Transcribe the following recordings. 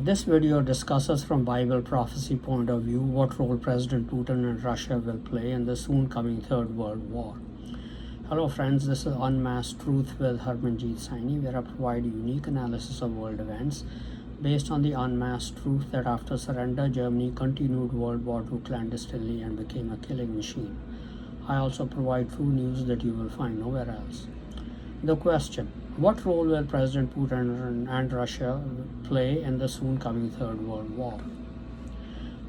This video discusses from Bible prophecy point of view what role President Putin and Russia will play in the soon coming Third World War. Hello friends, this is Unmasked Truth with Harmanjit Saini, where I provide unique analysis of world events based on the unmasked truth that after surrender, Germany continued World War II clandestinely and became a killing machine. I also provide true news that you will find nowhere else. The question: what role will President Putin and Russia play in the soon coming Third World War?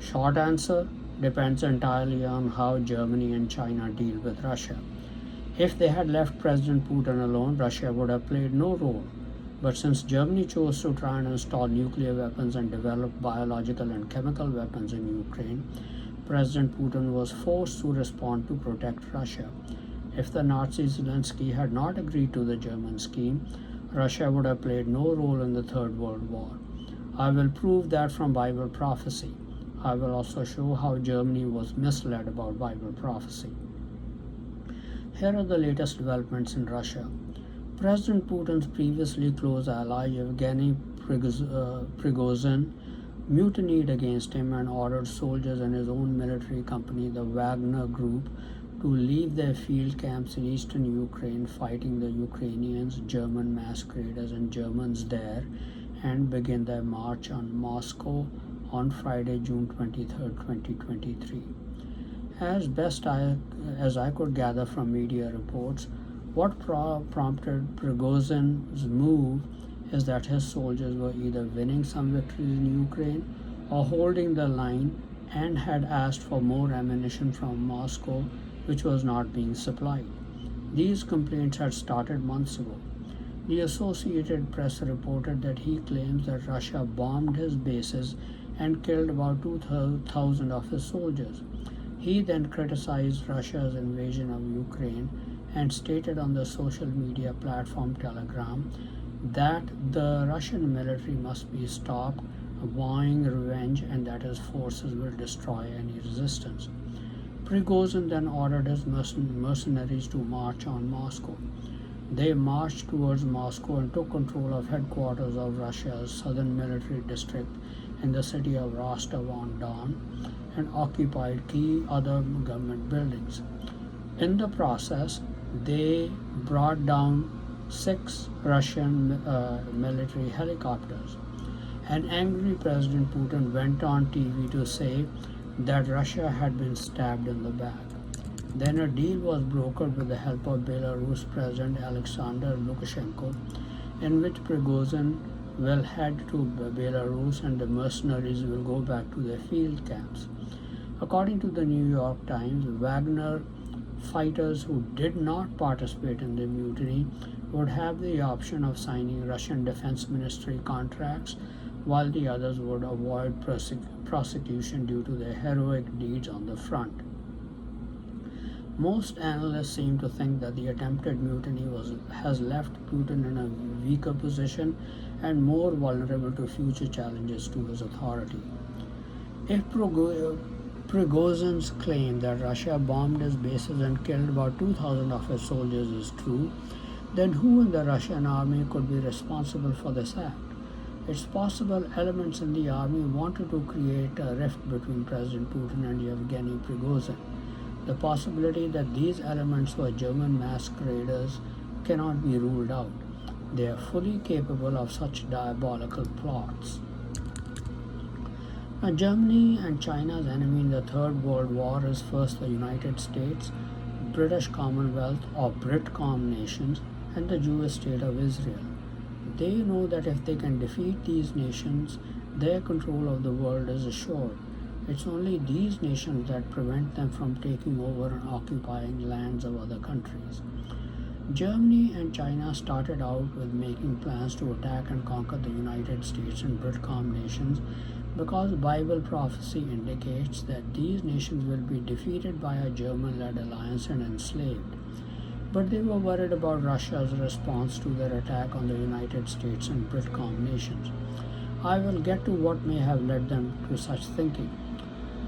Short answer: depends entirely on how Germany and China deal with Russia. If they had left President Putin alone, Russia would have played no role. But since Germany chose to try and install nuclear weapons and develop biological and chemical weapons in Ukraine, President Putin was forced to respond to protect Russia. If the Nazi Zelensky had not agreed to the German scheme, Russia would have played no role in the Third World War. I will prove that from Bible prophecy. I will also show how Germany was misled about Bible prophecy. Here are the latest developments in Russia. President Putin's previously close ally Yevgeny Prigozhin mutinied against him and ordered soldiers in his own military company, the Wagner Group, to leave their field camps in eastern Ukraine fighting the Ukrainians, German masqueraders and Germans there, and begin their march on Moscow on Friday, June 23, 2023. As best as I could gather from media reports, what prompted Prigozhin's move is that his soldiers were either winning some victories in Ukraine or holding the line and had asked for more ammunition from Moscow, which was not being supplied. These complaints had started months ago. The Associated Press reported that he claims that Russia bombed his bases and killed about 2,000 of his soldiers. He then criticized Russia's invasion of Ukraine and stated on the social media platform Telegram that the Russian military must be stopped vowing revenge and that his forces will destroy any resistance. Prigozhin then ordered his mercenaries to march on Moscow. They marched towards Moscow and took control of headquarters of Russia's southern military district in the city of Rostov-on-Don and occupied key other government buildings. In the process, they brought down 6 Russian military helicopters. An angry President Putin went on TV to say that Russia had been stabbed in the back. Then a deal was brokered with the help of Belarus President Alexander Lukashenko, in which Prigozhin will head to Belarus and the mercenaries will go back to their field camps. According to the New York Times, Wagner fighters who did not participate in the mutiny would have the option of signing Russian Defense Ministry contracts, while the others would avoid prosecution due to their heroic deeds on the front. Most analysts seem to think that the attempted mutiny has left Putin in a weaker position and more vulnerable to future challenges to his authority. If Prigozhin's claim that Russia bombed his bases and killed about 2,000 of his soldiers is true, then who in the Russian army could be responsible for this act? It's possible elements in the army wanted to create a rift between President Putin and Yevgeny Prigozhin. The possibility that these elements were German masqueraders cannot be ruled out. They are fully capable of such diabolical plots. Now, Germany and China's enemy in the Third World War is first the United States, British Commonwealth or Britcom nations, and the Jewish state of Israel. They know that if they can defeat these nations, their control of the world is assured. It's only these nations that prevent them from taking over and occupying lands of other countries. Germany and China started out with making plans to attack and conquer the United States and Britcom nations because Bible prophecy indicates that these nations will be defeated by a German-led alliance and enslaved. But they were worried about Russia's response to their attack on the United States and Britcom nations. I will get to what may have led them to such thinking.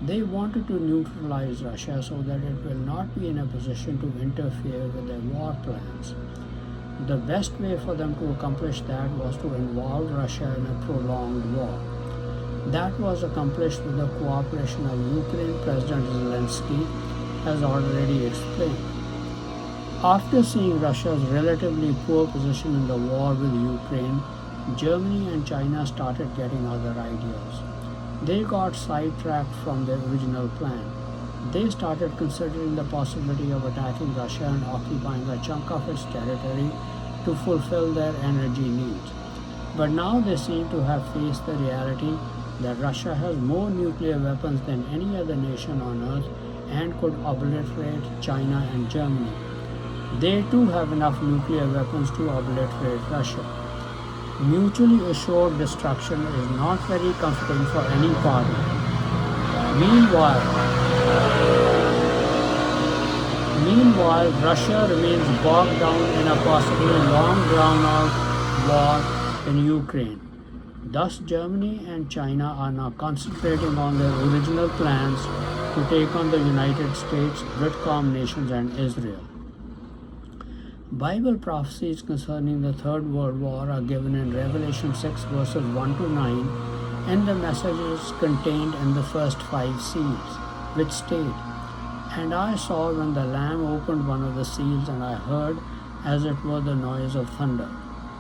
They wanted to neutralize Russia so that it will not be in a position to interfere with their war plans. The best way for them to accomplish that was to involve Russia in a prolonged war. That was accomplished with the cooperation of Ukraine. President Zelensky has already explained. After seeing Russia's relatively poor position in the war with Ukraine, Germany and China started getting other ideas. They got sidetracked from their original plan. They started considering the possibility of attacking Russia and occupying a chunk of its territory to fulfill their energy needs. But now they seem to have faced the reality that Russia has more nuclear weapons than any other nation on earth and could obliterate China and Germany. They too have enough nuclear weapons to obliterate Russia. Mutually assured destruction is not very comforting for any party. Meanwhile, Russia remains bogged down in a possibly long drawn-out war in Ukraine. Thus, Germany and China are now concentrating on their original plans to take on the United States, Britcom nations, and Israel. Bible prophecies concerning the Third World War are given in Revelation 6 verses 1 to 9 and the messages contained in the first 5 seals, which state, "And I saw when the Lamb opened one of the seals, and I heard, as it were the noise of thunder,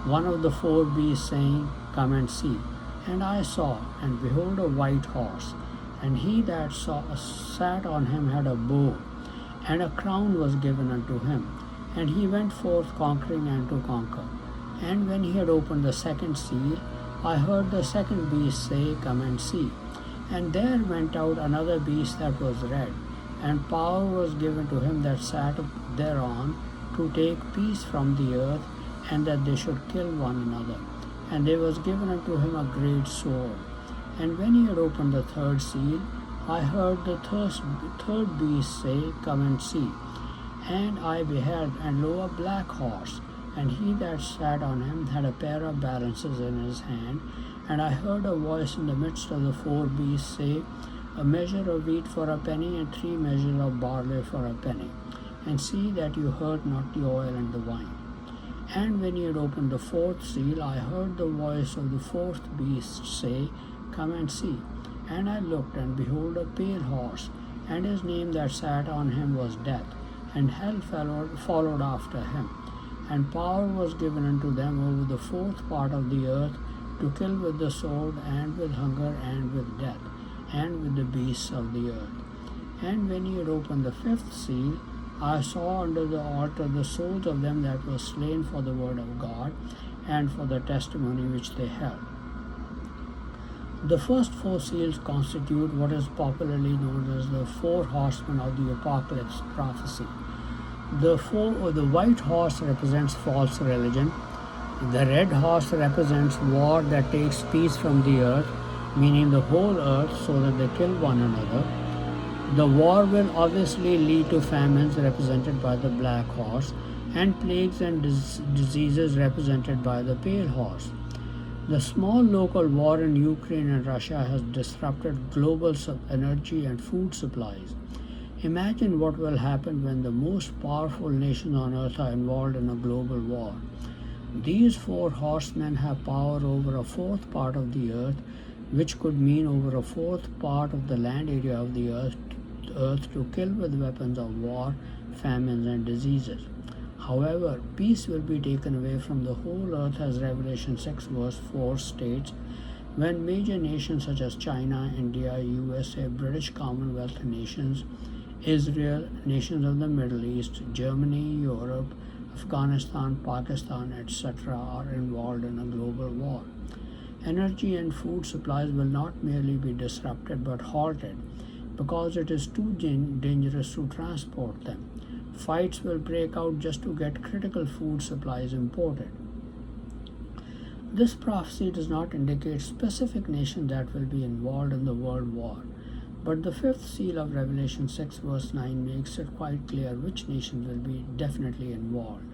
one of the 4 beasts saying, Come and see. And I saw, and behold a white horse, and he that sat on him had a bow, and a crown was given unto him. And he went forth conquering and to conquer. And when he had opened the second seal, I heard the second beast say, Come and see. And there went out another beast that was red, and power was given to him that sat thereon to take peace from the earth, and that they should kill one another. And there was given unto him a great sword. And when he had opened the third seal, I heard the third beast say, Come and see. And I beheld, and lo, a black horse, and he that sat on him had a pair of balances in his hand. And I heard a voice in the midst of the 4 beasts say, A measure of wheat for a penny, and 3 measures of barley for a penny. And see that you hurt not the oil and the wine. And when he had opened the 4th seal, I heard the voice of the 4th beast say, Come and see. And I looked, and behold, a pale horse, and his name that sat on him was Death, and hell followed after him. And power was given unto them over the 4th part of the earth, to kill with the sword, and with hunger, and with death, and with the beasts of the earth. And when he had opened the 5th seal, I saw under the altar the souls of them that were slain for the word of God, and for the testimony which they held. The first 4 seals constitute what is popularly known as the 4 horsemen of the apocalypse prophecy. The white horse represents false religion. The red horse represents war that takes peace from the earth, meaning the whole earth, so that they kill one another. The war will obviously lead to famines, represented by the black horse, and plagues and diseases, represented by the pale horse. The small local war in Ukraine and Russia has disrupted global energy and food supplies. Imagine what will happen when the most powerful nations on earth are involved in a global war. These 4 horsemen have power over a 4th part of the earth, which could mean over a 4th part of the land area of the earth to kill with weapons of war, famines, and diseases. However, peace will be taken away from the whole earth, as Revelation 6 verse 4 states, when major nations such as China, India, USA, British Commonwealth nations, Israel, nations of the Middle East, Germany, Europe, Afghanistan, Pakistan, etc. are involved in a global war. Energy and food supplies will not merely be disrupted but halted, because it is too dangerous to transport them. Fights will break out just to get critical food supplies imported. This prophecy does not indicate specific nations that will be involved in the world war, but the 5th seal of Revelation 6 verse 9 makes it quite clear which nations will be definitely involved,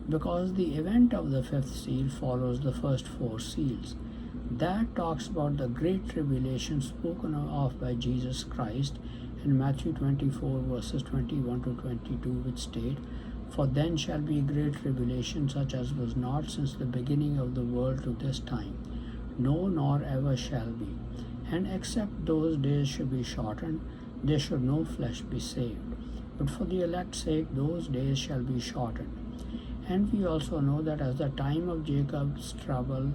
because the event of the 5th seal follows the first 4 seals. That talks about the great tribulation spoken of by Jesus Christ in Matthew 24 verses 21 to 22, which state, For then shall be great tribulation, such as was not since the beginning of the world to this time, no, nor ever shall be. And except those days should be shortened, there should no flesh be saved. But for the elect's sake, those days shall be shortened. And we also know that as the time of Jacob's trouble,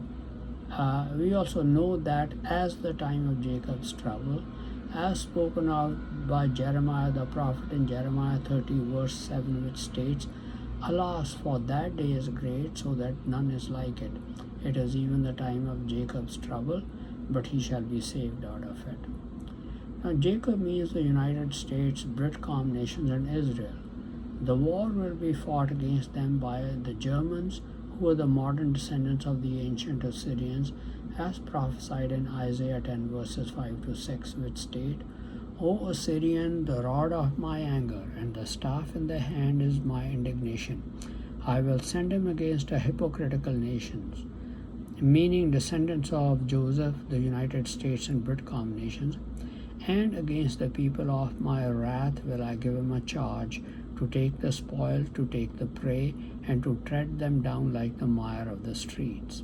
as spoken of by Jeremiah the prophet in Jeremiah 30 verse 7, which states, "Alas, for that day is great, so that none is like it. It is even the time of Jacob's trouble, but he shall be saved out of it." Now, Jacob means the United States, Britcom nations, and Israel. The war will be fought against them by the Germans, who are the modern descendants of the ancient Assyrians, as prophesied in Isaiah 10 verses 5 to 6, which state, "O Assyrian, the rod of my anger, and the staff in the hand is my indignation. I will send him against a hypocritical nations," meaning descendants of Joseph, the United States and Britcom nations, "and against the people of my wrath will I give him a charge, to take the spoil, to take the prey, and to tread them down like the mire of the streets."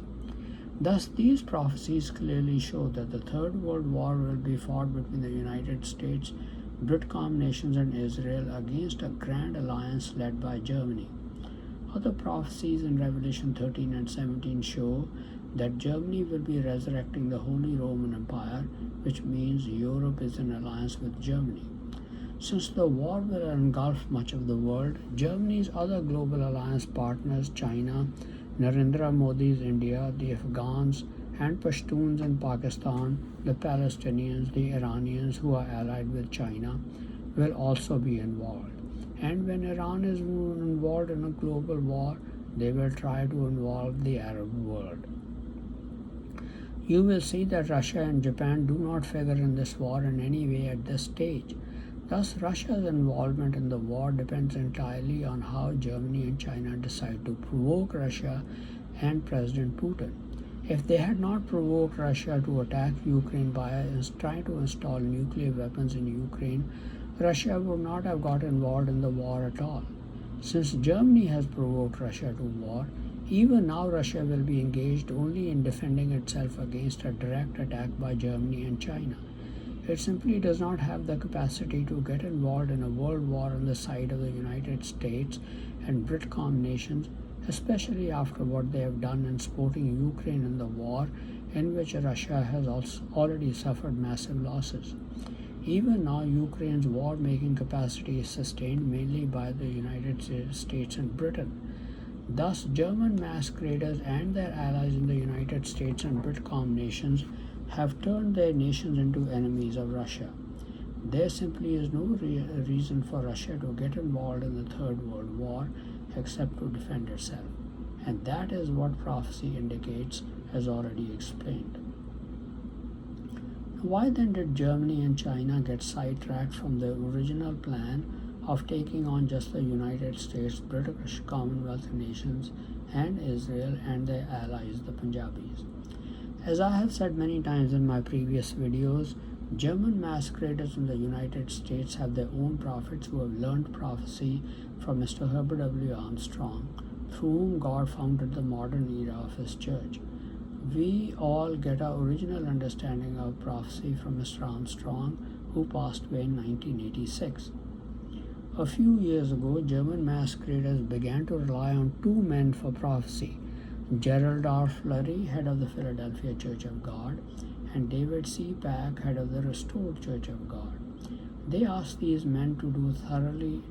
Thus, these prophecies clearly show that the Third World War will be fought between the United States, Britcom nations, and Israel against a grand alliance led by Germany. Other prophecies in Revelation 13 and 17 show that Germany will be resurrecting the Holy Roman Empire, which means Europe is in alliance with Germany. Since the war will engulf much of the world, Germany's other global alliance partners, China, Narendra Modi's India, the Afghans and Pashtuns in Pakistan, the Palestinians, the Iranians who are allied with China, will also be involved. And when Iran is involved in a global war, they will try to involve the Arab world. You will see that Russia and Japan do not figure in this war in any way at this stage. Thus, Russia's involvement in the war depends entirely on how Germany and China decide to provoke Russia and President Putin. If they had not provoked Russia to attack Ukraine by trying to install nuclear weapons in Ukraine, Russia would not have got involved in the war at all. Since Germany has provoked Russia to war, even now Russia will be engaged only in defending itself against a direct attack by Germany and China. It simply does not have the capacity to get involved in a world war on the side of the United States and Britcom nations, especially after what they have done in supporting Ukraine in the war, in which Russia has also already suffered massive losses. Even now, Ukraine's war-making capacity is sustained mainly by the United States and Britain. Thus, German masqueraders and their allies in the United States and Britcom nations have turned their nations into enemies of Russia. There simply is no reason for Russia to get involved in the Third World War except to defend itself. And that is what prophecy indicates, as already explained. Why then did Germany and China get sidetracked from the original plan of taking on just the United States, British Commonwealth nations, and Israel and their allies, the Punjabis? As I have said many times in my previous videos, German masqueraders in the United States have their own prophets who have learned prophecy from Mr. Herbert W. Armstrong, through whom God founded the modern era of His church. We all get our original understanding of prophecy from Mr. Armstrong, who passed away in 1986. A few years ago, German masqueraders began to rely on two men for prophecy: Gerald R. Flurry, head of the Philadelphia Church of God, and David C. Pack, head of the Restored Church of God. They asked these men to thoroughly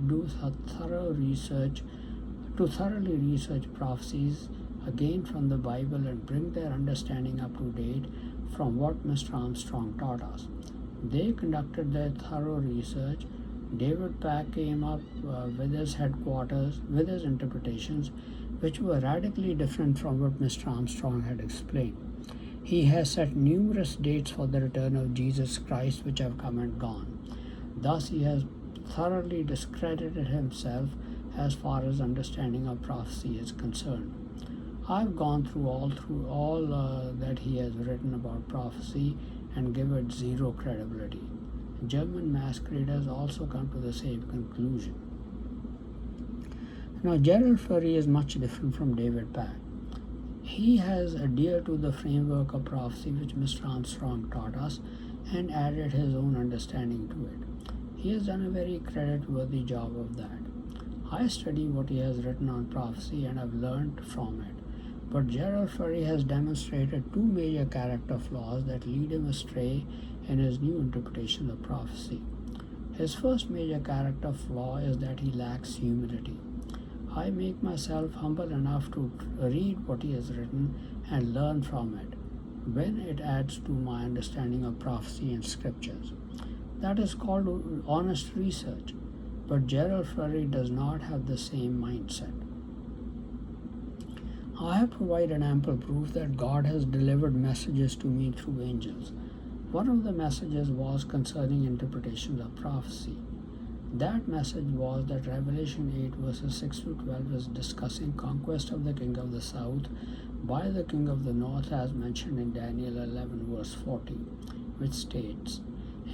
research prophecies again from the Bible and bring their understanding up to date from what Mr. Armstrong taught us. They conducted their thorough research. David Pack came up with his interpretations, which were radically different from what Mr. Armstrong had explained. He has set numerous dates for the return of Jesus Christ which have come and gone. Thus, he has thoroughly discredited himself as far as understanding of prophecy is concerned. I've gone through all that he has written about prophecy and give it zero credibility. German masqueraders also come to the same conclusion. Now, Gerald Flurry is much different from David Pack. He has adhered to the framework of prophecy which Mr. Armstrong taught us and added his own understanding to it. He has done a very credit-worthy job of that. I study what he has written on prophecy and have learned from it. But Gerald Furry has demonstrated two major character flaws that lead him astray in his new interpretation of prophecy. His first major character flaw is that he lacks humility. I make myself humble enough to read what he has written and learn from it when it adds to my understanding of prophecy and scriptures. That is called honest research, but Gerald Furry does not have the same mindset. I have provided ample proof that God has delivered messages to me through angels. One of the messages was concerning interpretations of prophecy. That message was that Revelation 8 verses 6 to 12 is discussing conquest of the king of the south by the king of the north as mentioned in Daniel 11 verse 40, which states,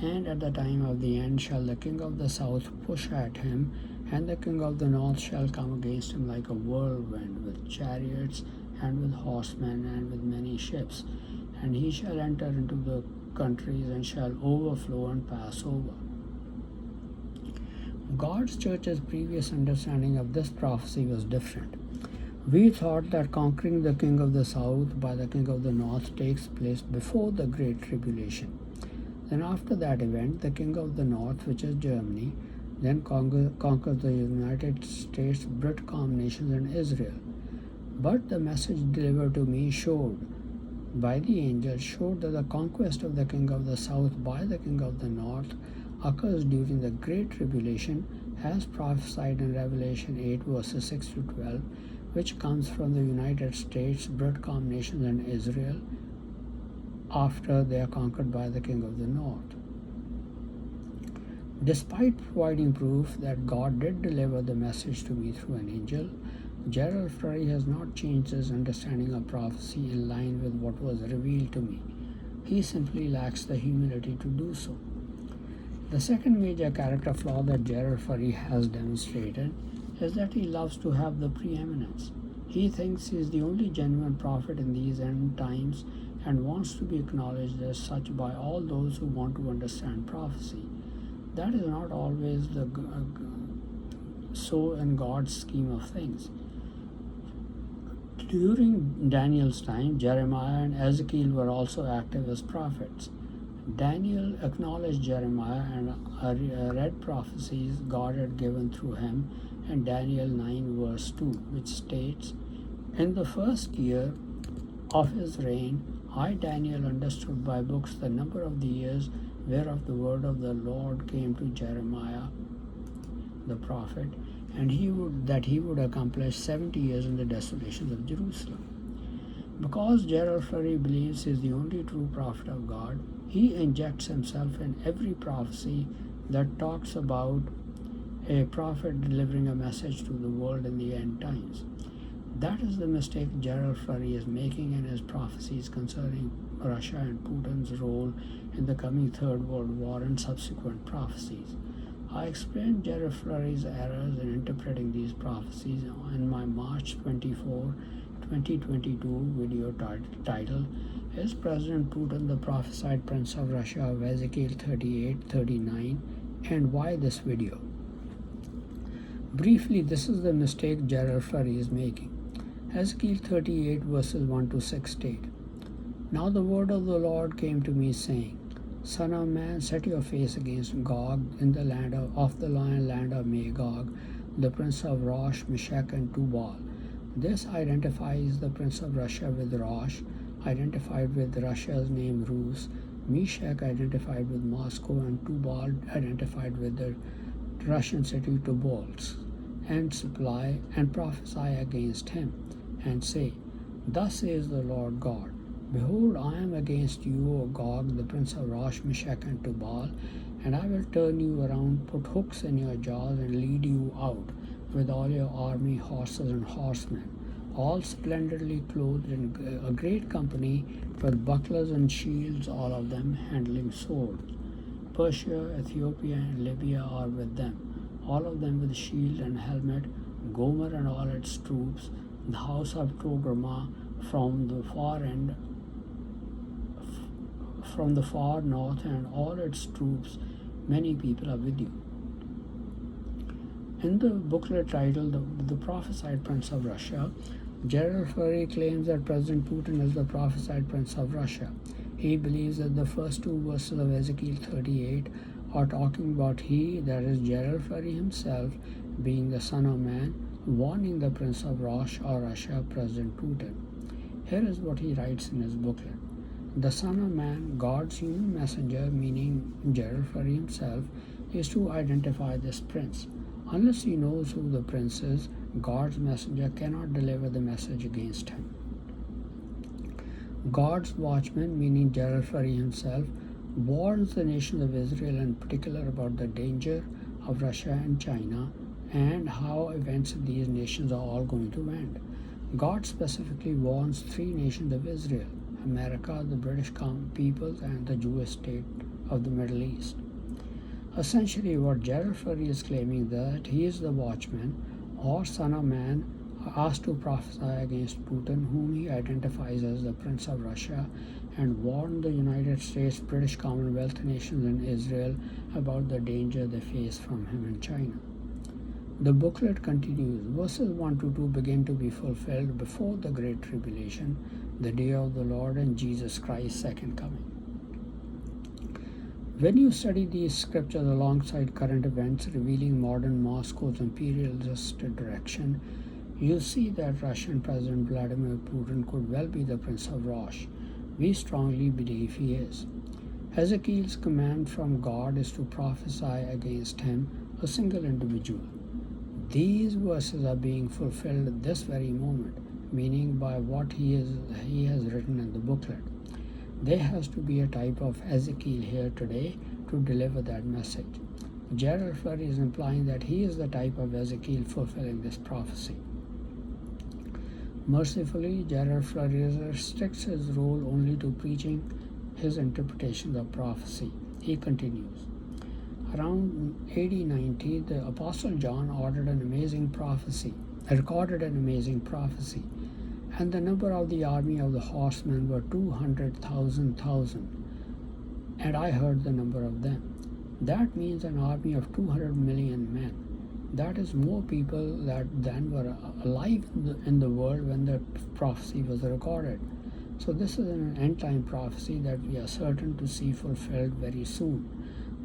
"And at the time of the end shall the king of the south push at him, and the king of the north shall come against him like a whirlwind, with chariots and with horsemen and with many ships. And he shall enter into the countries and shall overflow and pass over." God's church's previous understanding of this prophecy was different. We thought that conquering the king of the south by the king of the north takes place before the Great Tribulation. Then after that event, the king of the north, which is Germany, then conquers the United States, Britcom nations, and Israel. But the message delivered to me by the angel showed that the conquest of the king of the south by the king of the north occurs during the Great Tribulation as prophesied in Revelation 8 verses 6 to 12, which comes from the United States, Britcom nations, and Israel after they are conquered by the king of the north. Despite providing proof that God did deliver the message to me through an angel, Gerald Furry has not changed his understanding of prophecy in line with what was revealed to me. He simply lacks the humility to do so. The second major character flaw that Gerald Furry has demonstrated is that he loves to have the preeminence. He thinks he is the only genuine prophet in these end times and wants to be acknowledged as such by all those who want to understand prophecy. That is not always so in God's scheme of things. During Daniel's time, Jeremiah and Ezekiel were also active as prophets. Daniel acknowledged Jeremiah and read prophecies God had given through him in Daniel 9 verse 2, which states, "In the first year of his reign, I, Daniel, understood by books the number of the years whereof the word of the Lord came to Jeremiah the prophet, and he would accomplish 70 years in the desolations of Jerusalem." Because Gerald Furry believes he is the only true prophet of God, he injects himself in every prophecy that talks about a prophet delivering a message to the world in the end times. That is the mistake Gerald Furry is making in his prophecies concerning Russia and Putin's role in the coming Third World War and subsequent prophecies. I explained Gerald Furry's errors in interpreting these prophecies in my March 24, 2022 video titled, "Is President Putin the prophesied Prince of Russia of Ezekiel 38-39, and why this video?" Briefly, this is the mistake Gerald Furry is making. Ezekiel 38 verses 1 to 6 state, "Now the word of the Lord came to me, saying, Son of man, set your face against Gog in the land of the land of Magog, the prince of Rosh, Meshech, and Tubal." This identifies the prince of Russia with Rosh, identified with Russia's name Rus, Meshech identified with Moscow, and Tubal identified with the Russian city Tobolsk, and supply and prophesy against him, and say, "Thus says the Lord God, Behold, I am against you, O Gog, the prince of Rosh, Meshech, and Tubal, and I will turn you around, put hooks in your jaws, and lead you out with all your army, horses, and horsemen, all splendidly clothed in a great company, with bucklers and shields, all of them handling swords. Persia, Ethiopia, and Libya are with them, all of them with shield and helmet, Gomer and all its troops, the house of Togarmah from the far north and all its troops, many people are with you. In the booklet titled The Prophesied Prince of Russia, Gerald Flurry claims that President Putin is the prophesied Prince of Russia. He believes that the first two verses of Ezekiel 38 are talking about he, that is Gerald Flurry himself, being the Son of Man, warning the Prince of Russia, President Putin. Here is what he writes in his booklet. The Son of Man, God's human messenger, meaning Gerald Flurry himself, is to identify this prince. Unless he knows who the prince is, God's messenger cannot deliver the message against him. God's watchman, meaning Gerald Flurry himself, warns the nation of Israel in particular about the danger of Russia and China and how events in these nations are all going to end. God specifically warns three nations of Israel: America, the British peoples, and the Jewish state of the Middle East. Essentially, what Gerald Flurry is claiming that he is the watchman or Son of Man asked to prophesy against Putin, whom he identifies as the Prince of Russia, and warn the United States, British Commonwealth nations, and Israel about the danger they face from him in China. The booklet continues. Verses 1 to 2 begin to be fulfilled before the Great Tribulation, the day of the Lord and Jesus Christ's second coming. When you study these scriptures alongside current events revealing modern Moscow's imperialist direction, you see that Russian President Vladimir Putin could well be the Prince of Russia. We strongly believe he is. Ezekiel's command from God is to prophesy against him, a single individual. These verses are being fulfilled at this very moment, meaning by what he has written in the booklet. There has to be a type of Ezekiel here today to deliver that message. Gerald Flurry is implying that he is the type of Ezekiel fulfilling this prophecy. Mercifully, Gerald Flurry restricts his role only to preaching his interpretations of prophecy. He continues. Around AD 90, the Apostle John recorded an amazing prophecy, and the number of the army of the horsemen were 200,000, and I heard the number of them. That means an army of 200 million men. That is more people that then were alive in the world when the prophecy was recorded. So this is an end-time prophecy that we are certain to see fulfilled very soon.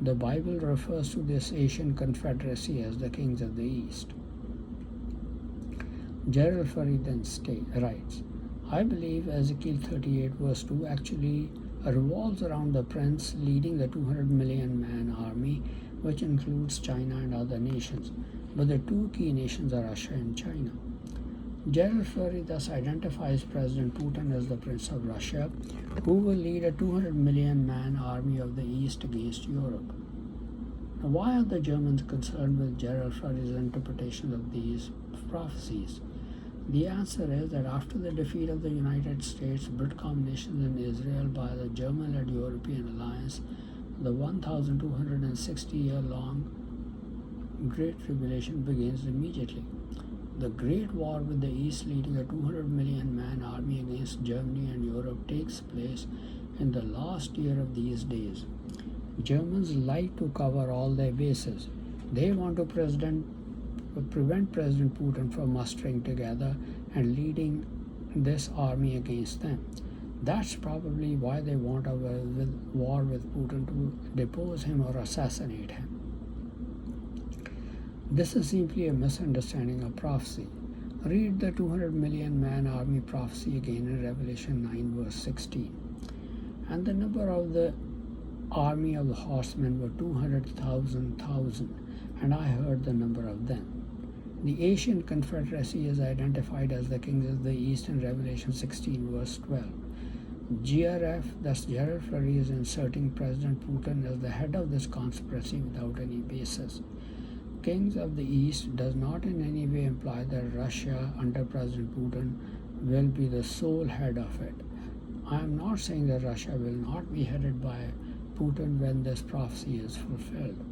The Bible refers to this Asian confederacy as the kings of the East. Gerald Flurry then writes, I believe Ezekiel 38 verse 2 actually revolves around the prince leading the 200 million man army, which includes China and other nations, but the two key nations are Russia and China. Gerald Flurry thus identifies President Putin as the Prince of Russia, who will lead a 200 million man army of the East against Europe. Now, why are the Germans concerned with Gerald Flurry's interpretation of these prophecies? The answer is that after the defeat of the United States, Britcom nations, and Israel by the German-led European alliance, the 1,260-year-long Great Tribulation begins immediately. The Great War with the East leading a 200 million man army against Germany and Europe takes place in the last year of these days. Germans like to cover all their bases. They want to prevent President Putin from mustering together and leading this army against them. That's probably why they want a war with Putin to depose him or assassinate him. This is simply a misunderstanding of prophecy. Read the 200 million man army prophecy again in Revelation 9 verse 16. And the number of the army of the horsemen were 200,000, and I heard the number of them. The Asian Confederacy is identified as the kings of the East in Revelation 16 verse 12. GRF, thus Gerald Flurry, is inserting President Putin as the head of this conspiracy without any basis. Kings of the East does not in any way imply that Russia under President Putin will be the sole head of it. I am not saying that Russia will not be headed by Putin when this prophecy is fulfilled.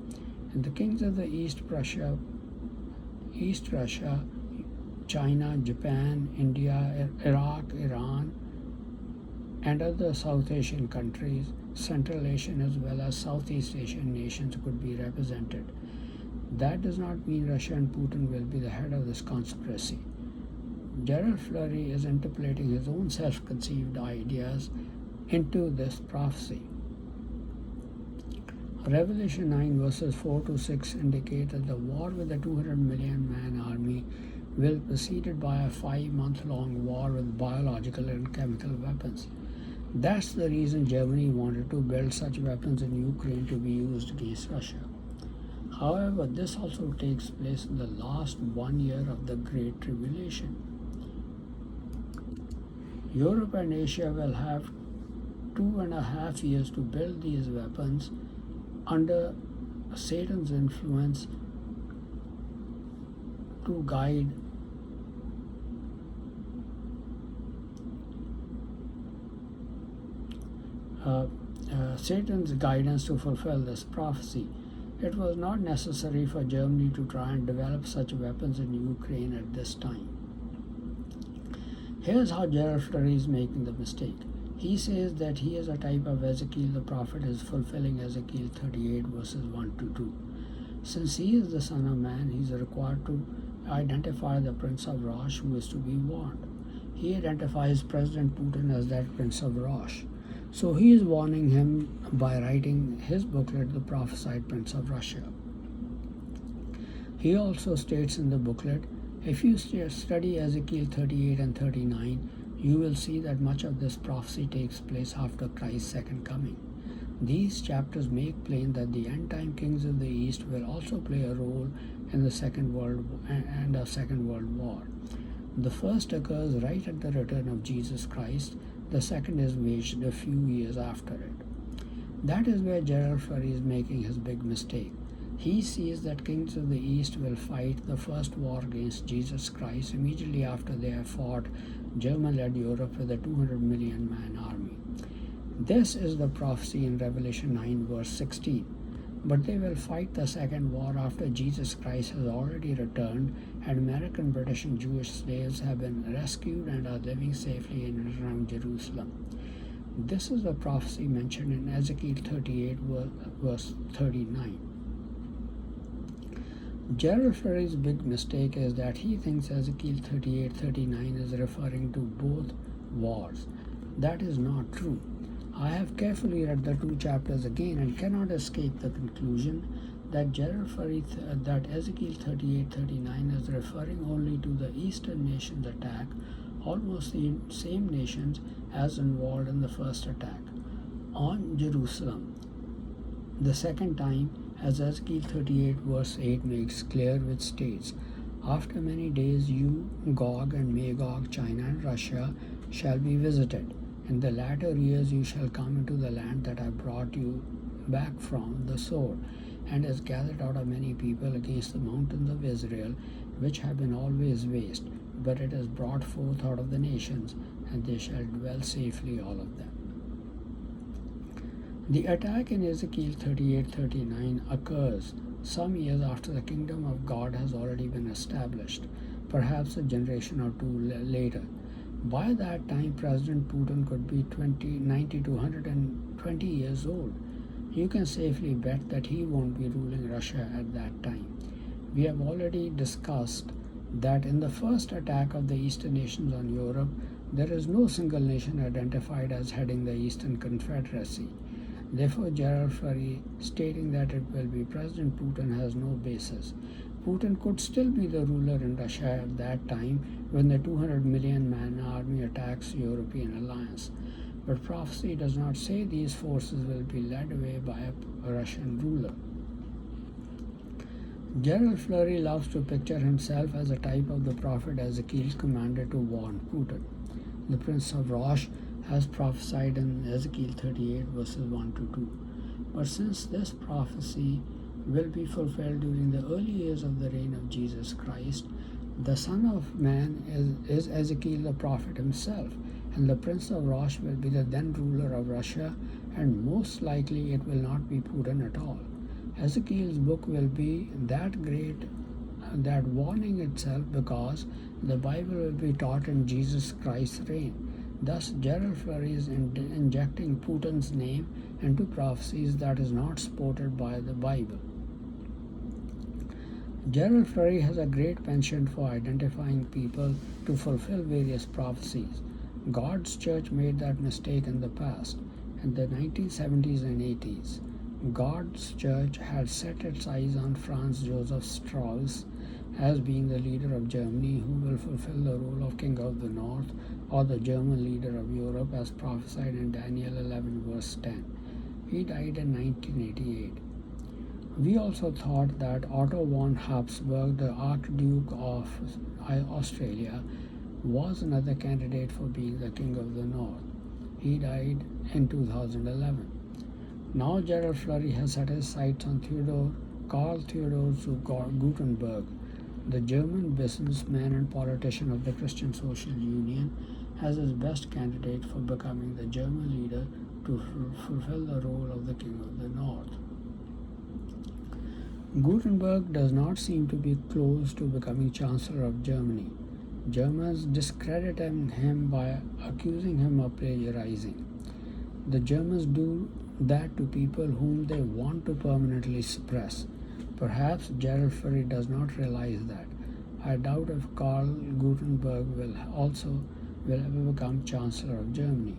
In the kings of the East Russia, China, Japan, India, Iraq, Iran, and other South Asian countries, Central Asian as well as Southeast Asian nations could be represented. That does not mean Russia and Putin will be the head of this conspiracy. Gerald Fleury is interpolating his own self-conceived ideas into this prophecy. Revelation 9 verses 4 to 6 indicate that the war with the 200 million man army will be preceded by a 5-month-long war with biological and chemical weapons. That's the reason Germany wanted to build such weapons in Ukraine to be used against Russia. However, this also takes place in the last 1 year of the Great Tribulation. Europe and Asia will have 2.5 years to build these weapons under Satan's influence to guide Satan's guidance to fulfill this prophecy. It was not necessary for Germany to try and develop such weapons in Ukraine at this time. Here's how Gerald Fleury is making the mistake. He says that he is a type of Ezekiel the prophet is fulfilling Ezekiel 38 verses 1 to 2. Since he is the Son of Man, he is required to identify the Prince of Russia who is to be warned. He identifies President Putin as that Prince of Russia. So he is warning him by writing his booklet, The Prophesied Prince of Russia. He also states in the booklet, if you study Ezekiel 38 and 39, you will see that much of this prophecy takes place after Christ's second coming. These chapters make plain that the end-time kings of the East will also play a role in the Second World War. The first occurs right at the return of Jesus Christ. The second is waged a few years after it. That is where Gerald Fleury is making his big mistake. He sees that kings of the East will fight the first war against Jesus Christ immediately after they have fought German-led Europe with a 200 million man army. This is the prophecy in Revelation 9 verse 16. But they will fight the second war after Jesus Christ has already returned and American, British and Jewish slaves have been rescued and are living safely in and around Jerusalem. This is the prophecy mentioned in Ezekiel 38 verse 39. Gerald Fleury's big mistake is that he thinks Ezekiel 38-39 is referring to both wars. That is not true. I have carefully read the two chapters again and cannot escape the conclusion that Gerald Fleury that Ezekiel 38-39 is referring only to the eastern nations attack, almost the same nations as involved in the first attack on Jerusalem. The second time, as Ezekiel 38 verse 8 makes clear, which states, after many days you, Gog and Magog, China and Russia, shall be visited. In the latter years you shall come into the land that I brought you back from the sword, and is gathered out of many people against the mountains of Israel, which have been always waste, but it is brought forth out of the nations, and they shall dwell safely, all of them. The attack in Ezekiel 38-39 occurs some years after the kingdom of God has already been established, perhaps a generation or two later. By that time, President Putin could be 90 to 120 years old. You can safely bet that he won't be ruling Russia at that time. We have already discussed that in the first attack of the Eastern nations on Europe, there is no single nation identified as heading the Eastern Confederacy. Therefore, Gerald Fleury stating that it will be President Putin has no basis. Putin could still be the ruler in Russia at that time when the 200 million man army attacks European alliance. But prophecy does not say these forces will be led away by a Russian ruler. Gerald Fleury loves to picture himself as a type of the prophet Ezekiel's commanded to warn Putin. The Prince of Russia has prophesied in Ezekiel 38 verses 1 to 2. But since this prophecy will be fulfilled during the early years of the reign of Jesus Christ, the Son of Man is Ezekiel the prophet himself, and the Prince of Russia will be the then ruler of Russia, and most likely it will not be Putin at all. Ezekiel's book will be that great that warning itself, because the Bible will be taught in Jesus Christ's reign. Thus, Gerald Flurry is injecting Putin's name into prophecies that is not supported by the Bible. Gerald Flurry has a great penchant for identifying people to fulfill various prophecies. God's church made that mistake in the past. In the 1970s and 80s, God's church had set its eyes on Franz Joseph Strauss as being the leader of Germany, who will fulfill the role of King of the North, or the German leader of Europe, as prophesied in Daniel 11 verse 10. He died in 1988. We also thought that Otto von Habsburg, the Archduke of Austria, was another candidate for being the King of the North. He died in 2011. Now Gerald Flurry has set his sights on Karl Theodor Gutenberg, the German businessman and politician of the Christian Social Union, as his best candidate for becoming the German leader to fulfill the role of the King of the North. Gutenberg does not seem to be close to becoming Chancellor of Germany. Germans discredit him by accusing him of plagiarizing. The Germans do that to people whom they want to permanently suppress. Perhaps Gerald Flurry does not realize that. I doubt if Karl Gutenberg will ever become Chancellor of Germany.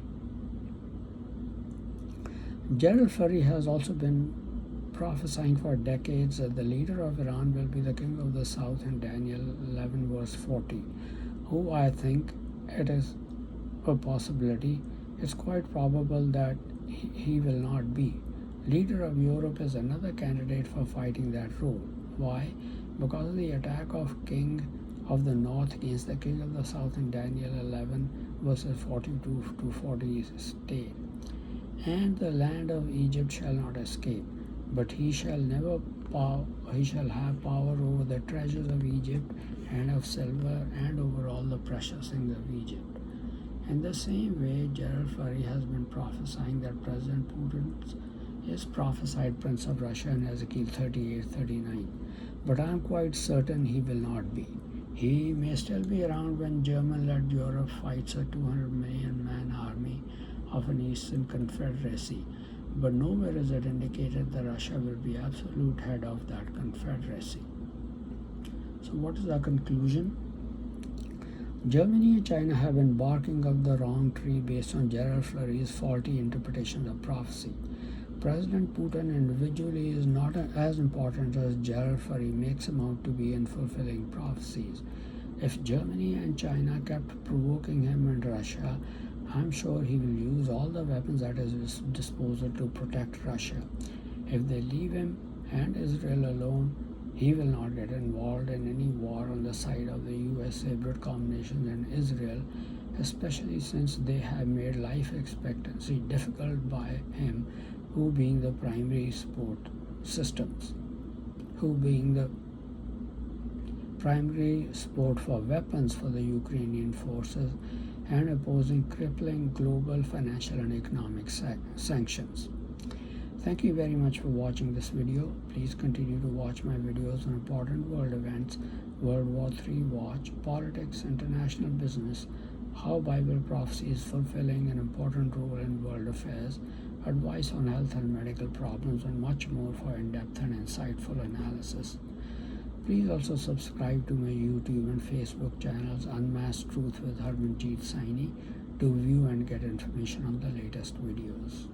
Gerald Flurry has also been prophesying for decades that the leader of Iran will be the King of the South in Daniel 11 verse 40, who I think it is a possibility. It's quite probable that he will not be. Leader of Europe is another candidate for fighting that role. Why? Because of the attack of King of the North against the King of the South in Daniel 11 verses 42 to 40 state. And the land of Egypt shall not escape, but he shall have power over the treasures of Egypt and of silver and over all the precious things of Egypt. In the same way, Gerald Flurry has been prophesying that President Putin is prophesied Prince of Russia in Ezekiel 38-39, but I am quite certain he will not be. He may still be around when German-led Europe fights a 200 million man army of an Eastern Confederacy, but nowhere is it indicated that Russia will be absolute head of that confederacy. So what is the conclusion? Germany and China have been barking up the wrong tree based on Gerald Flurry's faulty interpretation of prophecy. President Putin individually is not as important as Gerald Flurry makes him out to be in fulfilling prophecies. If Germany and China kept provoking him and Russia, I'm sure he will use all the weapons at his disposal to protect Russia. If they leave him and Israel alone, he will not get involved in any war on the side of the USA, Britcom nations and Israel, especially since they have made life expectancy difficult by him, who being the primary support systems, who being the primary support for weapons for the Ukrainian forces, and opposing crippling global financial and economic sanctions. Thank you very much for watching this video. Please continue to watch my videos on important world events, World War III watch, politics, international business, how Bible prophecy is fulfilling an important role in world affairs, advice on health and medical problems, and much more for in-depth and insightful analysis. Please also subscribe to my YouTube and Facebook channels Unmasked Truth with Harmanjit Saini to view and get information on the latest videos.